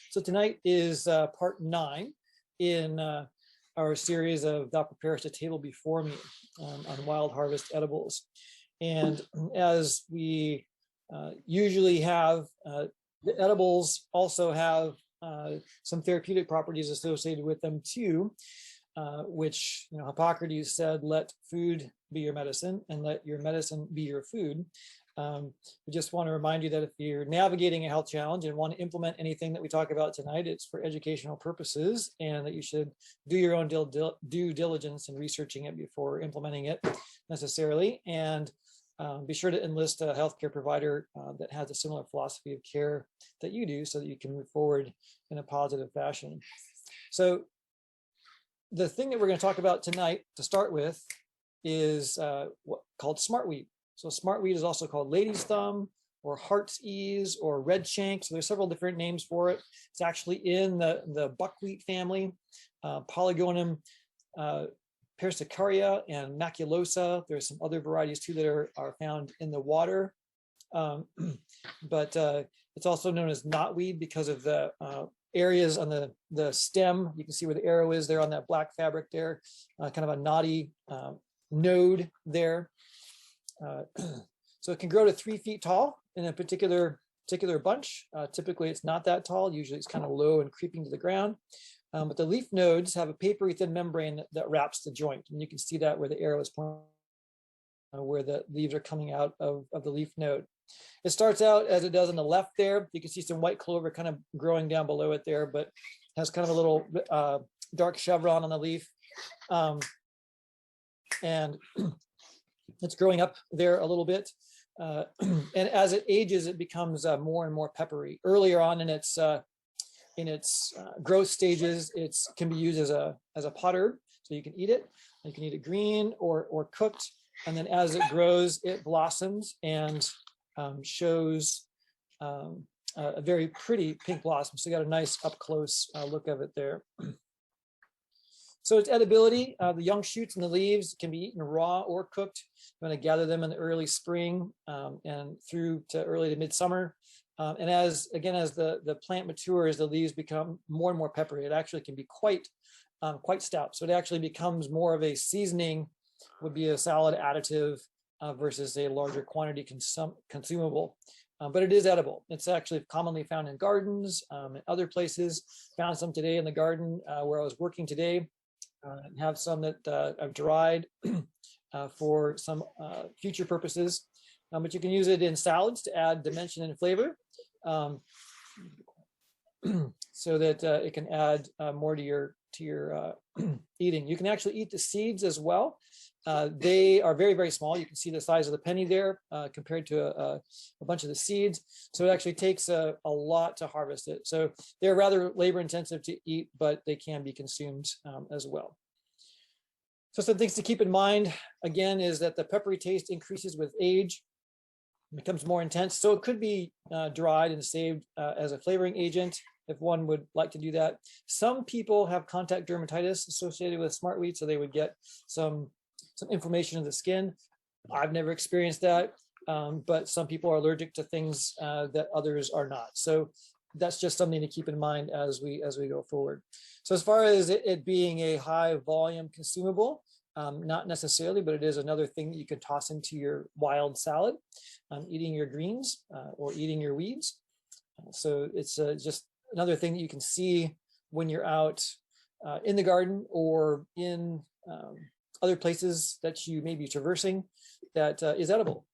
So tonight is part 9 in our series of Thou Preparest a Table Before Me on wild harvest edibles. And as we usually have, the edibles also have some therapeutic properties associated with them too, which Hippocrates said, let food be your medicine and let your medicine be your food. We just want to remind you that if you're navigating a health challenge and want to implement anything that we talk about tonight, it's for educational purposes, and that you should do your own due diligence in researching it before implementing it necessarily. And be sure to enlist a healthcare provider that has a similar philosophy of care that you do, so that you can move forward in a positive fashion. So the thing that we're going to talk about tonight to start with is called Smartweed. So Smartweed is also called lady's thumb or heart's ease or red shank. So there's several different names for it. It's actually in the buckwheat family, Polygonum persicaria and maculosa. There's some other varieties too that are found in the water. But it's also known as knotweed because of the areas on the stem. You can see where the arrow is there on that black fabric there, kind of a knotty node there. So it can grow to 3 feet tall in a particular bunch. Typically it's not that tall. Usually it's kind of low and creeping to the ground. But the leaf nodes have a papery thin membrane that wraps the joint. And you can see that where the arrow is pointing, where the leaves are coming out of the leaf node. It starts out as it does on the left there. You can see some white clover kind of growing down below it there, but has kind of a little dark chevron on the leaf. And it's growing up there a little bit. And as it ages, it becomes more and more peppery. Earlier on in its growth stages, it can be used as a putter, so you can eat it. You can eat it green or cooked. And then as it grows, it blossoms and shows a very pretty pink blossom. So you got a nice up close look of it there. So its edibility, the young shoots and the leaves can be eaten raw or cooked. You want to gather them in the early spring and through to early to midsummer. And as the plant matures, the leaves become more and more peppery. It actually can be quite stout. So it actually becomes more of a seasoning, would be a salad additive versus a larger quantity consumable. But it is edible. It's actually commonly found in gardens and other places. Found some today in the garden where I was working today. Have some that I've dried for some future purposes. But you can use it in salads to add dimension and flavor, so that it can add more to your eating. You can actually eat the seeds as well. They are very, very small. You can see the size of the penny there compared to a bunch of the seeds. So it actually takes a lot to harvest it. So they're rather labor intensive to eat, but they can be consumed as well. So some things to keep in mind, again, is that the peppery taste increases with age, becomes more intense. So it could be dried and saved as a flavoring agent if one would like to do that. Some people have contact dermatitis associated with Smartweed, so they would get some inflammation of the skin. I've never experienced that, but some people are allergic to things that others are not. So that's just something to keep in mind as we go forward. So as far as it being a high volume consumable, not necessarily, but it is another thing that you can toss into your wild salad, eating your greens or eating your weeds. So it's just another thing that you can see when you're out in the garden or in other places that you may be traversing that is edible.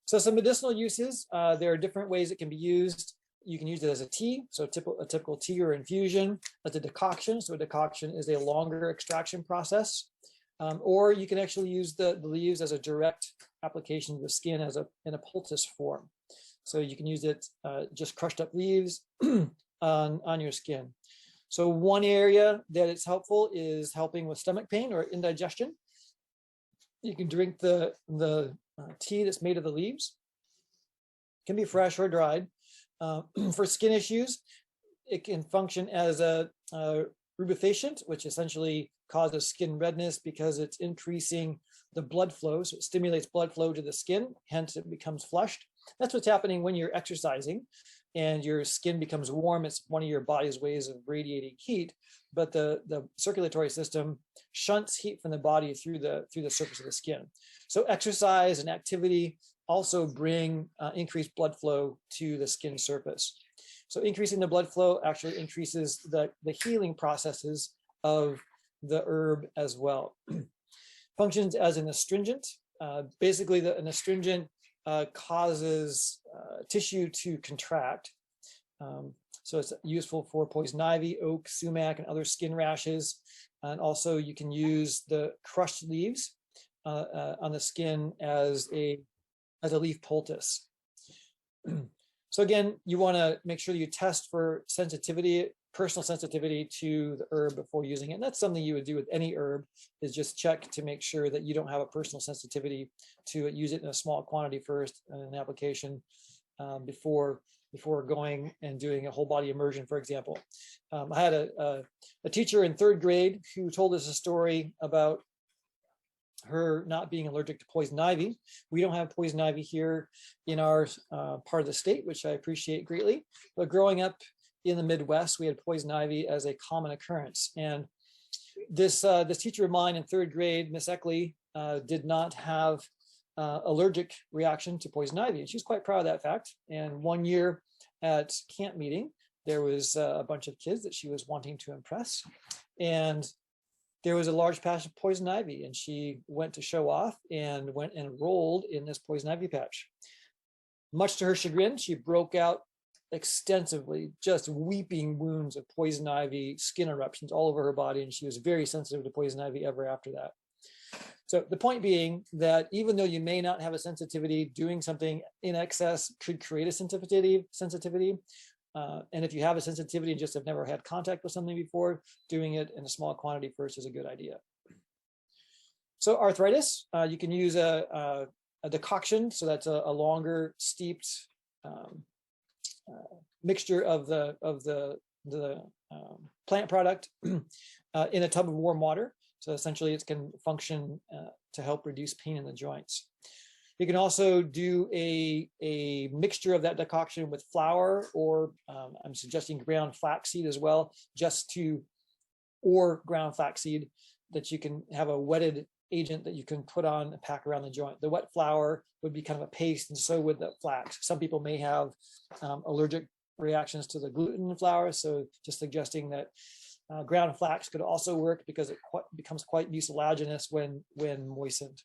So some medicinal uses, there are different ways it can be used. You can use it as a tea, so a typical tea or infusion, as a decoction. So a decoction is a longer extraction process. Or you can actually use the leaves as a direct application to the skin in a poultice form. So you can use it just crushed up leaves on your skin. So one area that it's helpful is helping with stomach pain or indigestion. You can drink the tea that's made of the leaves. It can be fresh or dried. For skin issues, it can function as a rubefacient, which essentially causes skin redness because it's increasing the blood flow. So it stimulates blood flow to the skin, hence it becomes flushed. That's what's happening when you're exercising. and your skin becomes warm. It's one of your body's ways of radiating heat, but the circulatory system shunts heat from the body through the surface of the skin. So exercise and activity also bring increased blood flow to the skin surface. So increasing the blood flow actually increases the healing processes of the herb as well. Functions as an astringent. Basically, an astringent causes tissue to contract. So it's useful for poison ivy, oak, sumac, and other skin rashes. And also you can use the crushed leaves on the skin as a leaf poultice. So again, you want to make sure that you test for sensitivity, personal sensitivity to the herb before using it. And that's something you would do with any herb, is just check to make sure that you don't have a personal sensitivity to it. Use it in a small quantity first in an application before going and doing a whole body immersion, for example. I had a teacher in 3rd grade who told us a story about her not being allergic to poison ivy. We don't have poison ivy here in our part of the state, which I appreciate greatly. But growing up in the Midwest, we had poison ivy as a common occurrence. And this teacher of mine in 3rd grade, Miss Eckley, did not have allergic reaction to poison ivy. And she was quite proud of that fact. And one year at camp meeting, there was a bunch of kids that she was wanting to impress. And there was a large patch of poison ivy, and she went to show off and went and enrolled in this poison ivy patch. Much to her chagrin, she broke out extensively, just weeping wounds of poison ivy, skin eruptions all over her body, and she was very sensitive to poison ivy ever after that. So the point being that even though you may not have a sensitivity, doing something in excess could create a sensitivity. And if you have a sensitivity and just have never had contact with something before, doing it in a small quantity first is a good idea. So arthritis, you can use a decoction. So that's a longer steeped mixture of the plant product in a tub of warm water. So essentially it can function to help reduce pain in the joints. You can also do a mixture of that decoction with flour, or I'm suggesting ground flaxseed as well, or ground flaxseed, that you can have a wetted agent that you can put on and pack around the joint. The wet flour would be kind of a paste, and so would the flax. Some people may have allergic reactions to the gluten in flour, so just suggesting that ground flax could also work, because it becomes quite mucilaginous when moistened.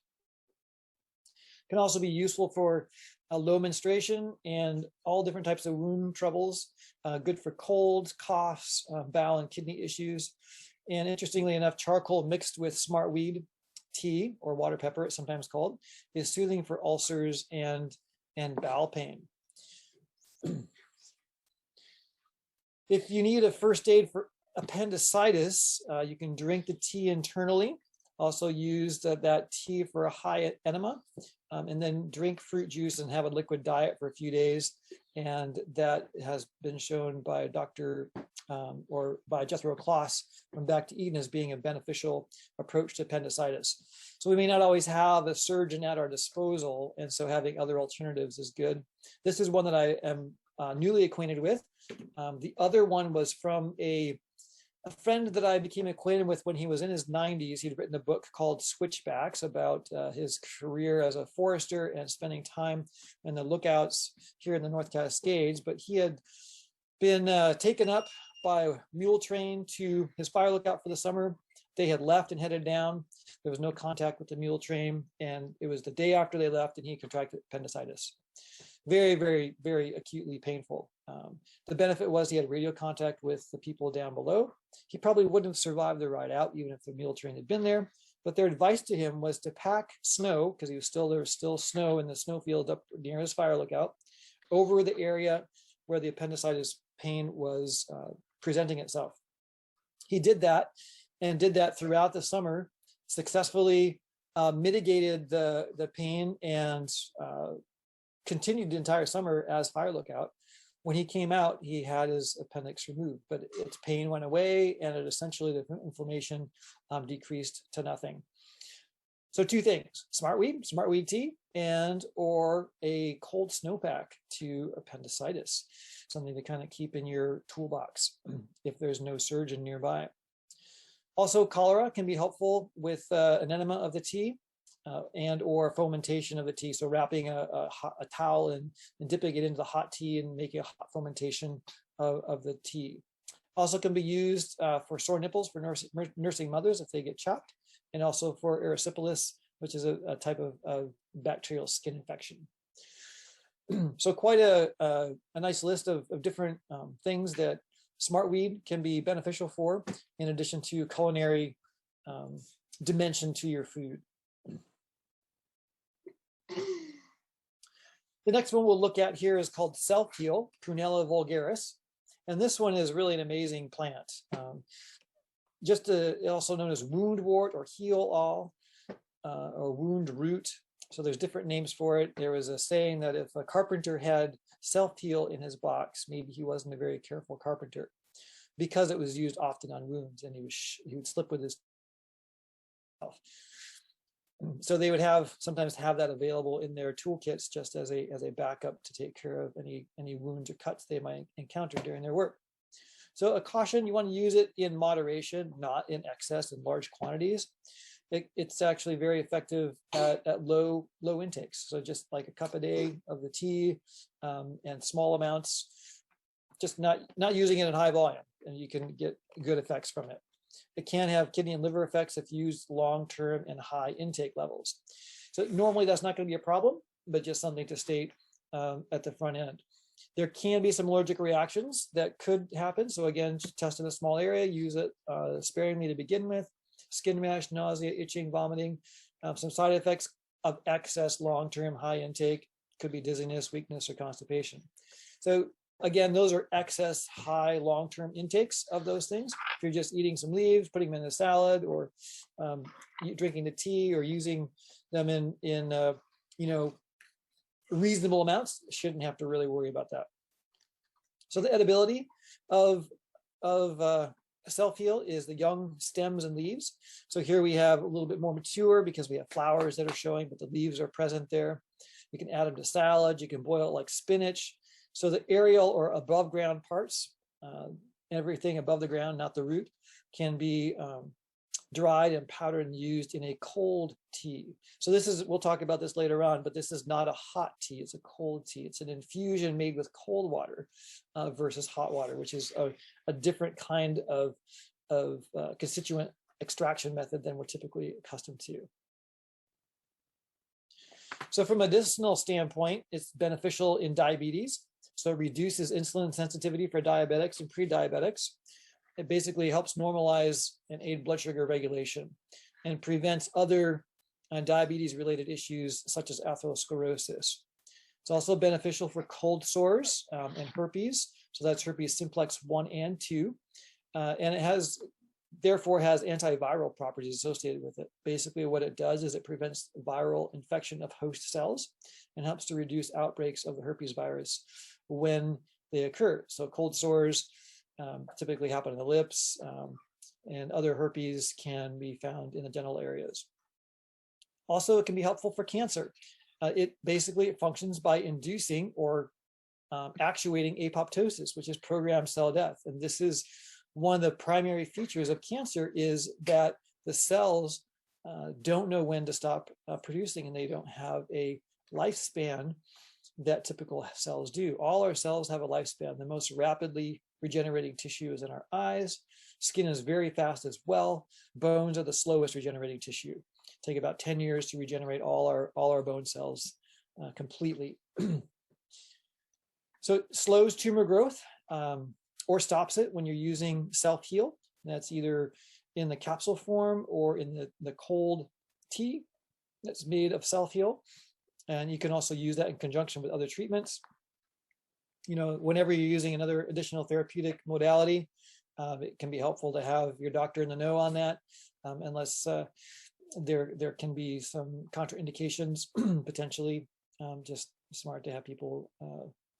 Can also be useful for low menstruation and all different types of wound troubles, good for colds, coughs, bowel and kidney issues. And interestingly enough, charcoal mixed with smartweed tea, or water pepper it's sometimes called, is soothing for ulcers and bowel pain. If you need a first aid for appendicitis, you can drink the tea internally. Also use that tea for a high enema, and then drink fruit juice and have a liquid diet for a few days. And that has been shown by by Jethro Kloss from Back to Eden as being a beneficial approach to appendicitis. So we may not always have a surgeon at our disposal, and so having other alternatives is good. This is one that I am newly acquainted with. The other one was from a friend that I became acquainted with when he was in his 90s. He'd written a book called Switchbacks about his career as a forester and spending time in the lookouts here in the North Cascades. But he had been taken up by a mule train to his fire lookout for the summer. They had left and headed down. There was no contact with the mule train, and it was the day after they left, and he contracted appendicitis. Very, very, very acutely painful. The benefit was he had radio contact with the people down below. He probably wouldn't have survived the ride out, even if the mule train had been there. But their advice to him was to pack snow, because there was still snow in the snowfield up near his fire lookout, over the area where the appendicitis pain was presenting itself. He did that, and did that throughout the summer, successfully mitigated the pain, and continued the entire summer as fire lookout. When he came out, he had his appendix removed, but its pain went away, and it essentially, the inflammation decreased to nothing. So two things: Smartweed tea, and or a cold snowpack to appendicitis, something to kind of keep in your toolbox if there's no surgeon nearby. Also, cholera can be helpful with an enema of the tea and or fomentation of the tea. So wrapping a towel and dipping it into the hot tea and making a hot fomentation of the tea. Also can be used for sore nipples for nursing mothers if they get chapped, and also for erysipelas, which is a type of bacterial skin infection. So quite a nice list of different things that Smartweed can be beneficial for, in addition to culinary dimension to your food. The next one we'll look at here is called Self-Heal, Prunella vulgaris. And this one is really an amazing plant. Also known as woundwort or heal-all or wound root. So there's different names for it. There was a saying that if a carpenter had self-heal in his box, maybe he wasn't a very careful carpenter, because it was used often on wounds, and he would slip with his self. So they would sometimes have that available in their toolkits just as a backup to take care of any wounds or cuts they might encounter during their work. So a caution: you want to use it in moderation, not in excess in large quantities. It's actually very effective at low intakes. So just like a cup a day of the tea, and small amounts, just not using it in high volume, and you can get good effects from it. It can have kidney and liver effects if used long-term and high intake levels. So normally that's not going to be a problem, but just something to state at the front end. There can be some allergic reactions that could happen. So again, test in a small area, use it sparingly to begin with. Skin rash, nausea, itching, vomiting. Some side effects of excess long-term high intake could be dizziness, weakness, or constipation. So again, those are excess high long-term intakes of those things. If you're just eating some leaves, putting them in a salad, or drinking the tea, or using them in reasonable amounts, shouldn't have to really worry about that. So the edibility of Self-Heal is the young stems and leaves. So here we have a little bit more mature because we have flowers that are showing, but the leaves are present there. You can add them to salad. You can boil it like spinach. So the aerial or above ground parts, everything above the ground, not the root, can be dried and powdered and used in a cold tea. So we'll talk about this later on, but this is not a hot tea, it's a cold tea. It's an infusion made with cold water versus hot water, which is a different kind of constituent extraction method than we're typically accustomed to. So from a medicinal standpoint, it's beneficial in diabetes. So it reduces insulin sensitivity for diabetics and pre-diabetics. It basically helps normalize and aid blood sugar regulation and prevents other diabetes-related issues such as atherosclerosis. It's also beneficial for cold sores and herpes. So that's herpes simplex 1 and 2. And it therefore has antiviral properties associated with it. Basically what it does is it prevents viral infection of host cells and helps to reduce outbreaks of the herpes virus when they occur. So cold sores typically happen in the lips, and other herpes can be found in the genital areas. Also, it can be helpful for cancer. It basically functions by inducing or actuating apoptosis, which is programmed cell death. And this is one of the primary features of cancer, is that the cells don't know when to stop producing, and they don't have a lifespan that typical cells do. All our cells have a lifespan. The most rapidly regenerating tissue is in our eyes. Skin is very fast as well. Bones are the slowest regenerating tissue. Take about 10 years to regenerate all our bone cells completely. So it slows tumor growth or stops it when you're using Self-Heal. That's either in the capsule form or in the cold tea that's made of Self-Heal. And you can also use that in conjunction with other treatments. You know, whenever you're using another additional therapeutic modality, it can be helpful to have your doctor in the know on that, unless there can be some contraindications potentially. Just smart to have people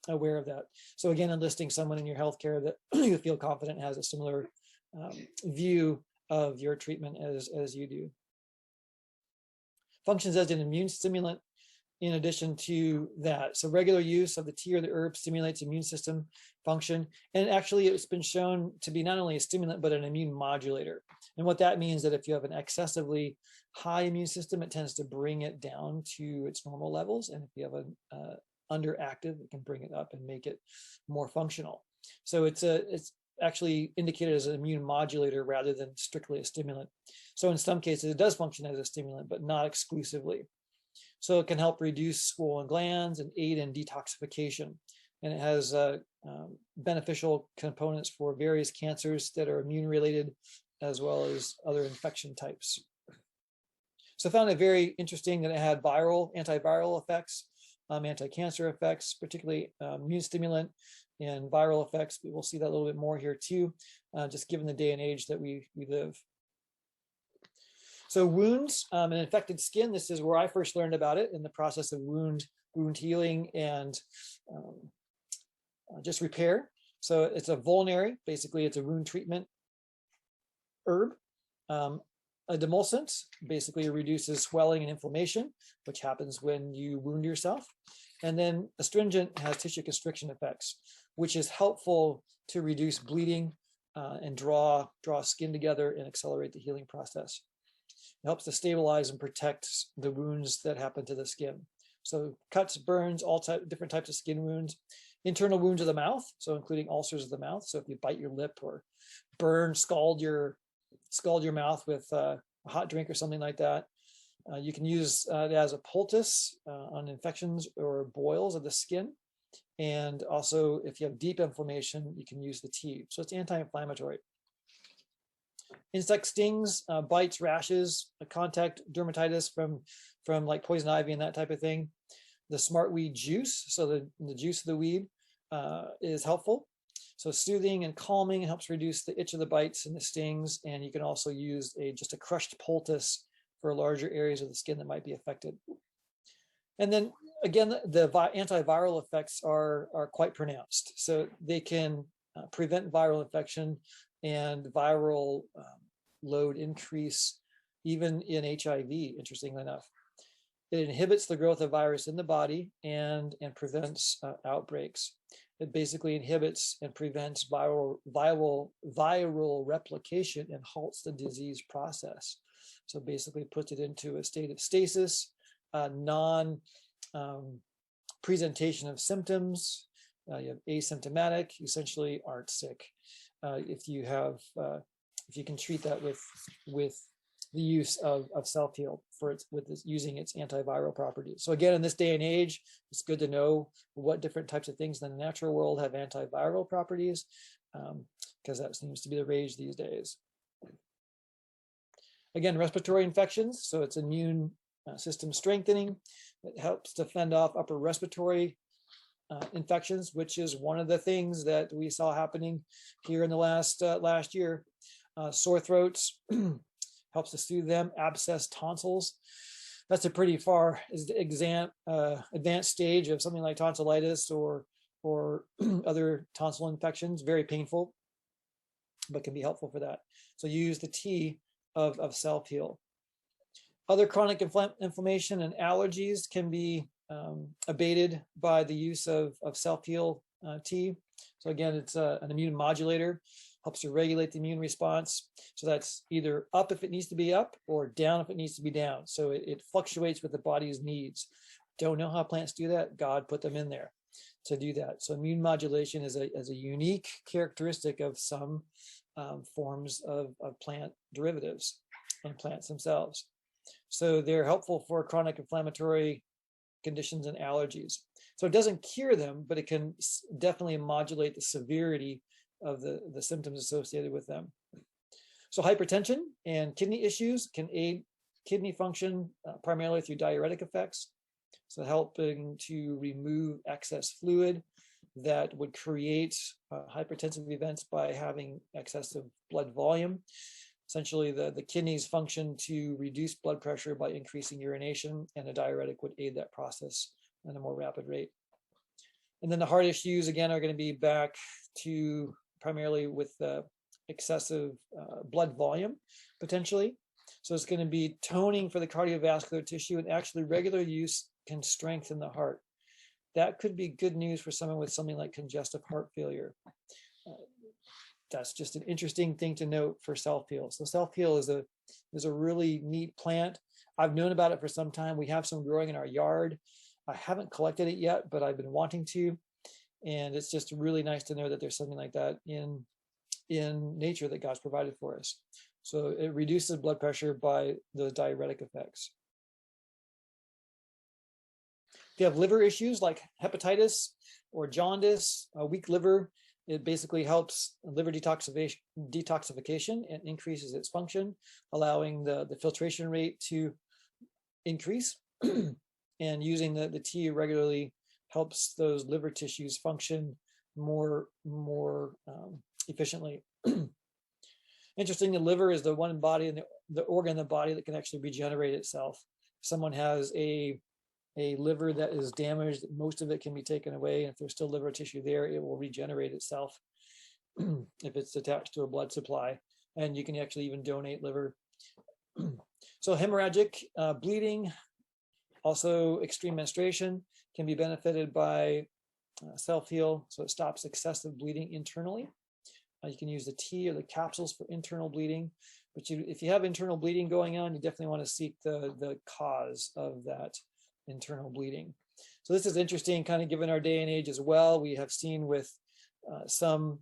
aware of that. So again, enlisting someone in your healthcare that you feel confident has a similar view of your treatment as you do. functions as an immune stimulant in addition to that. So regular use of the tea or the herb stimulates immune system function. And actually it's been shown to be not only a stimulant, but an immune modulator. And what that means that if you have an excessively high immune system, it tends to bring it down to its normal levels. And if you have an underactive, it can bring it up and make it more functional. So it's actually indicated as an immune modulator rather than strictly a stimulant. So in some cases, it does function as a stimulant, but not exclusively. So it can help reduce swollen glands and aid in detoxification. And it has beneficial components for various cancers that are immune related, as well as other infection types. So I found it very interesting that it had antiviral effects, anti-cancer effects, particularly immune stimulant and viral effects. But we'll see that a little bit more here too, just given the day and age that we live. So wounds and infected skin, this is where I first learned about it in the process of wound healing and just repair. So it's a vulnerary, basically it's a wound treatment herb. A demulcent basically reduces swelling and inflammation, which happens when you wound yourself. And then astringent has tissue constriction effects, which is helpful to reduce bleeding and draw skin together and accelerate the healing process. It helps to stabilize and protect the wounds that happen to the skin. So cuts, burns, different types of skin wounds, internal wounds of the mouth, so including ulcers of the mouth. So if you bite your lip or burn, scald your mouth with a hot drink or something like that. You can use it as a poultice on infections or boils of the skin. And also if you have deep inflammation, you can use the tea. So it's anti-inflammatory. Insect stings, bites, rashes, contact dermatitis from like poison ivy and that type of thing. The Smartweed juice, so the juice of the weed is helpful. So soothing and calming, helps reduce the itch of the bites and the stings. And you can also use just a crushed poultice for larger areas of the skin that might be affected. And then again, the antiviral effects are quite pronounced. So they can prevent viral infection and viral load increase even in HIV, interestingly enough. It inhibits the growth of virus in the body and prevents outbreaks. It basically inhibits and prevents viral replication and halts the disease process. So basically puts it into a state of stasis, presentation of symptoms. You have asymptomatic, you essentially aren't sick. If you can treat that with the use of self-heal using its antiviral properties. So again, in this day and age, it's good to know what different types of things in the natural world have antiviral properties, because that seems to be the rage these days. Again, respiratory infections, so it's immune system strengthening. It helps to fend off upper respiratory infections, which is one of the things that we saw happening here in the last year. Sore throats, helps to soothe them. Abscess tonsils, that's a pretty far advanced stage of something like tonsillitis or other tonsil infections. Very painful, but can be helpful for that. So use the tea of self-heal. Other chronic inflammation and allergies can be abated by the use of self-heal tea. So again, it's an immune modulator, helps to regulate the immune response. So that's either up if it needs to be up or down if it needs to be down. So it fluctuates with the body's needs. Don't know how plants do that. God put them in there to do that. So immune modulation is a unique characteristic of some forms of plant derivatives and plants themselves. So they're helpful for chronic inflammatory conditions and allergies. So it doesn't cure them, but it can definitely modulate the severity of the symptoms associated with them. So hypertension and kidney issues can aid kidney function primarily through diuretic effects. So helping to remove excess fluid that would create hypertensive events by having excessive blood volume. Essentially, the kidneys function to reduce blood pressure by increasing urination, and a diuretic would aid that process at a more rapid rate. And then the heart issues, again, are going to be back to primarily with excessive blood volume, potentially. So it's going to be toning for the cardiovascular tissue, and actually regular use can strengthen the heart. That could be good news for someone with something like congestive heart failure. That's just an interesting thing to note for self-heal. So self-heal is a really neat plant. I've known about it for some time. We have some growing in our yard. I haven't collected it yet, but I've been wanting to. And it's just really nice to know that there's something like that in nature that God's provided for us. So it reduces blood pressure by the diuretic effects. If you have liver issues like hepatitis or jaundice, a weak liver, it basically helps liver detoxification and increases its function, allowing the filtration rate to increase. And using the tea regularly helps those liver tissues function more efficiently. Interesting, the liver is the one body and the organ in the body that can actually regenerate itself. If someone has a liver that is damaged, most of it can be taken away. And if there's still liver tissue there, it will regenerate itself if it's attached to a blood supply. And you can actually even donate liver. So hemorrhagic bleeding, also extreme menstruation, can be benefited by self-heal. So it stops excessive bleeding internally. You can use the tea or the capsules for internal bleeding. But if you have internal bleeding going on, you definitely want to seek the cause of that internal bleeding. So this is interesting, kind of given our day and age as well. We have seen with some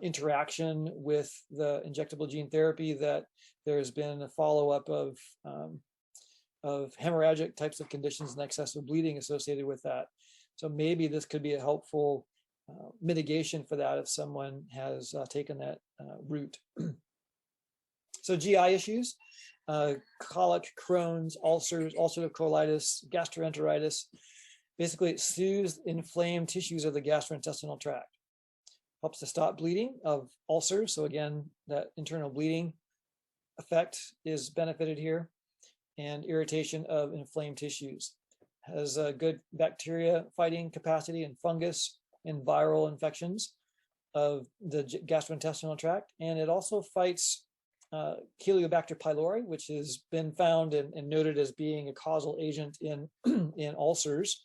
interaction with the injectable gene therapy that there's been a follow-up of hemorrhagic types of conditions and excessive bleeding associated with that. So maybe this could be a helpful mitigation for that if someone has taken that route. So GI issues, colic, Crohn's, ulcers, ulcerative colitis, gastroenteritis. Basically, it soothes inflamed tissues of the gastrointestinal tract. Helps to stop bleeding of ulcers. So again, that internal bleeding effect is benefited here. And irritation of inflamed tissues. Has a good bacteria fighting capacity and fungus and viral infections of the gastrointestinal tract. And it also fights Helicobacter pylori, which has been found and noted as being a causal agent in ulcers,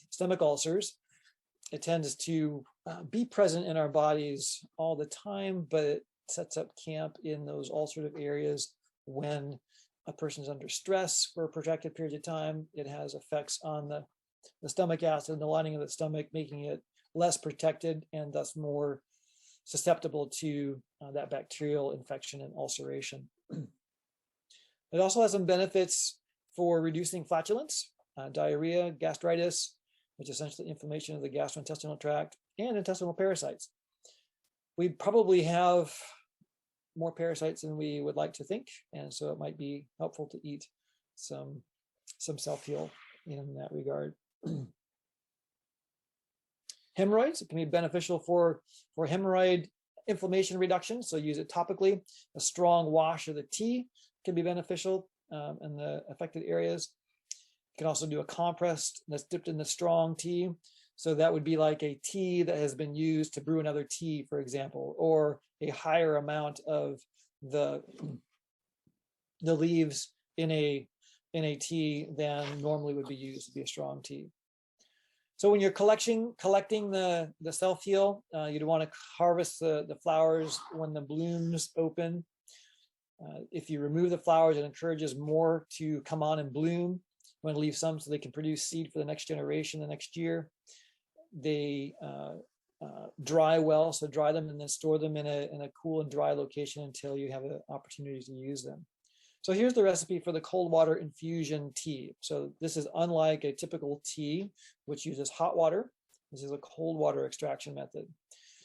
stomach ulcers. It tends to be present in our bodies all the time, but it sets up camp in those ulcerative areas when a person is under stress for a protracted period of time. It has effects on the stomach acid and the lining of the stomach, making it less protected and thus more susceptible to that bacterial infection and ulceration. It also has some benefits for reducing flatulence, diarrhea, gastritis, which is essentially inflammation of the gastrointestinal tract, and intestinal parasites. We probably have more parasites than we would like to think, and so it might be helpful to eat some self-heal in that regard. Hemorrhoids, it can be beneficial for hemorrhoid inflammation reduction, so use it topically. A strong wash of the tea can be beneficial in the affected areas. You can also do a compress that's dipped in the strong tea. So that would be like a tea that has been used to brew another tea, for example, or a higher amount of the leaves in a tea than normally would be used to be a strong tea. So when you're collecting the self-heal, you'd want to harvest the flowers when the blooms open. If you remove the flowers, it encourages more to come on and bloom. You want to leave some so they can produce seed for the next generation the next year. They dry well, so dry them and then store them in a cool and dry location until you have an opportunity to use them. So here's the recipe for the cold water infusion tea. So this is unlike a typical tea, which uses hot water. This is a cold water extraction method.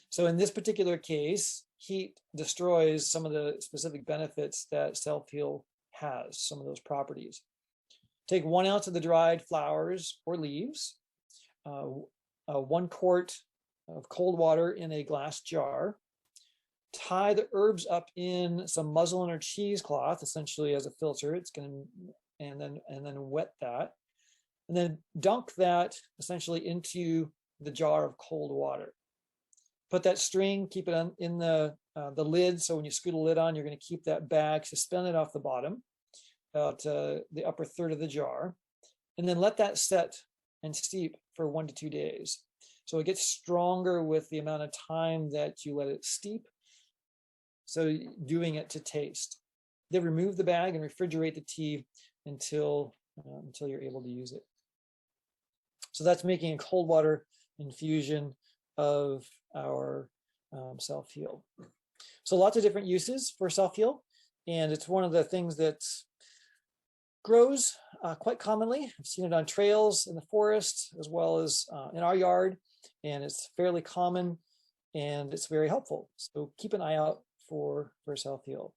So in this particular case, heat destroys some of the specific benefits that self-heal has, some of those properties. Take 1 ounce of the dried flowers or leaves, 1 quart of cold water in a glass jar. Tie the herbs up in some muslin or cheesecloth, essentially as a filter. It's going to, and then wet that, and then dunk that essentially into the jar of cold water. Put that string, keep it in the lid. So when you screw the lid on, you're going to keep that bag suspended off the bottom. about the upper third of the jar, and then let that set and steep for 1 to 2 days. So it gets stronger with the amount of time that you let it steep. So doing it to taste. Then remove the bag and refrigerate the tea until you're able to use it. So that's making a cold water infusion of our self-heal. So lots of different uses for self-heal, and it's one of the things that grows quite commonly. I've seen it on trails in the forest as well as in our yard, and it's fairly common and it's very helpful. So keep an eye out for self-heal.